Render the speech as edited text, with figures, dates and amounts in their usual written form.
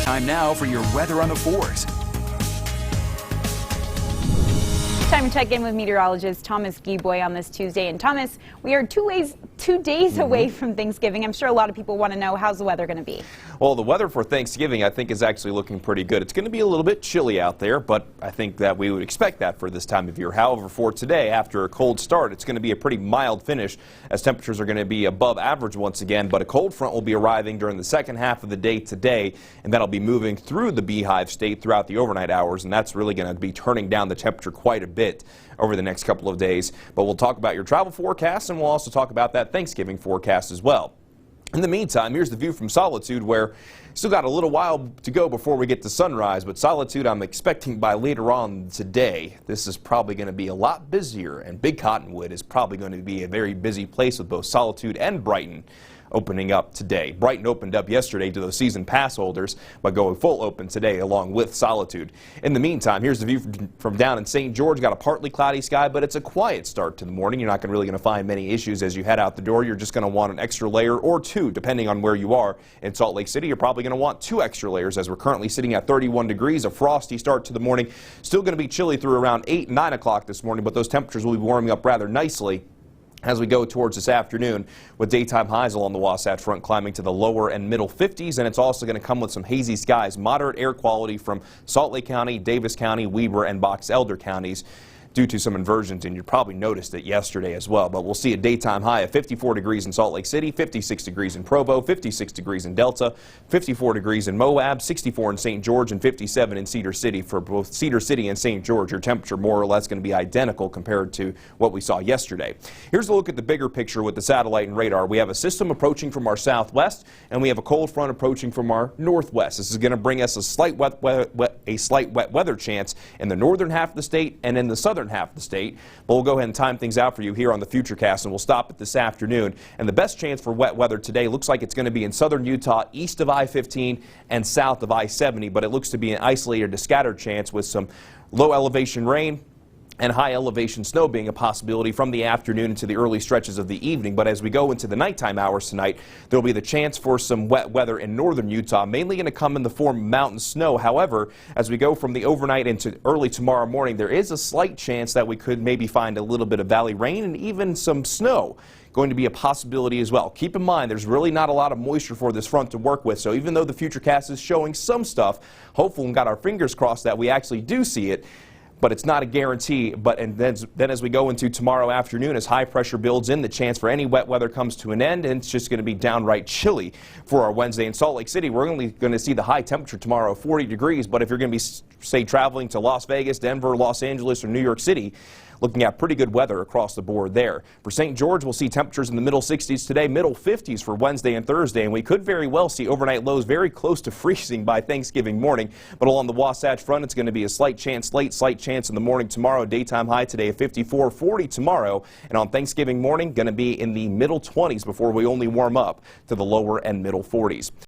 Time now for your weather on the 4s. Time to check in with meteorologist Thomas Gieboy on this Tuesday. And Thomas, we are 2 days away from Thanksgiving. I'm sure a lot of people want to know, how's the weather going to be? Well, the weather for Thanksgiving, I think, is actually looking pretty good. It's going to be a little bit chilly out there, but I think that we would expect that for this time of year. However, for today, after a cold start, it's going to be a pretty mild finish as temperatures are going to be above average once again. But a cold front will be arriving during the second half of the day today, and that'll be moving through the Beehive State throughout the overnight hours, and that's really going to be turning down the temperature quite a bit over the next couple of days. But we'll talk about your travel forecast, and we'll also talk about that Thanksgiving forecast as well. In the meantime, here's the view from Solitude, where still got a little while to go before we get to sunrise, but Solitude I'm expecting by later on today. This is probably going to be a lot busier, and Big Cottonwood is probably going to be a very busy place with both Solitude and Brighton opening up today. Brighton opened up yesterday to those season pass holders by going full open today along with Solitude. In the meantime, here's the view from down in St. George. Got a partly cloudy sky, but it's a quiet start to the morning. You're not really going to find many issues as you head out the door. You're just going to want an extra layer or two depending on where you are. In Salt Lake City, you're probably going to want 2 extra layers as we're currently sitting at 31 degrees. A frosty start to the morning. Still going to be chilly through around 8, 9 o'clock this morning, but those temperatures will be warming up rather nicely as we go towards this afternoon, with daytime highs along the Wasatch Front climbing to the lower and middle 50s, and it's also going to come with some hazy skies, moderate air quality from Salt Lake County, Davis County, Weber, and Box Elder counties due to some inversions, and you probably noticed it yesterday as well. But we'll see a daytime high of 54 degrees in Salt Lake City, 56 degrees in Provo, 56 degrees in Delta, 54 degrees in Moab, 64 in St. George, and 57 in Cedar City. For both Cedar City and St. George, your temperature more or less going to be identical compared to what we saw yesterday. Here's a look at the bigger picture with the satellite and radar. We have a system approaching from our southwest, and we have a cold front approaching from our northwest. This is going to bring us a slight wet weather chance in the northern half of the state and in the southern half of the state. But we'll go ahead and time things out for you here on the Futurecast, and we'll stop it this afternoon. And the best chance for wet weather today looks like it's going to be in southern Utah, east of I-15 and south of I-70, but it looks to be an isolated to scattered chance with some low elevation rain and high elevation snow being a possibility from the afternoon into the early stretches of the evening. But as we go into the nighttime hours tonight, there will be the chance for some wet weather in northern Utah, mainly going to come in the form of mountain snow. However, as we go from the overnight into early tomorrow morning, there is a slight chance that we could maybe find a little bit of valley rain and even some snow going to be a possibility as well. Keep in mind, there's really not a lot of moisture for this front to work with, so even though the Futurecast is showing some stuff, hopefully we've got our fingers crossed that we actually do see it, but it's not a guarantee. And then as we go into tomorrow afternoon, as high pressure builds in, the chance for any wet weather comes to an end, and it's just going to be downright chilly for our Wednesday. In Salt Lake City, we're only going to see the high temperature tomorrow of 40 degrees, but if you're going to be, say, traveling to Las Vegas, Denver, Los Angeles, or New York City, looking at pretty good weather across the board there. For St. George, we'll see temperatures in the middle 60s today, middle 50s for Wednesday and Thursday, and we could very well see overnight lows very close to freezing by Thanksgiving morning. But along the Wasatch Front, it's going to be a slight chance in the morning tomorrow. Daytime high today of 54, 40 tomorrow, and on Thanksgiving morning, going to be in the middle 20s before we only warm up to the lower and middle 40s.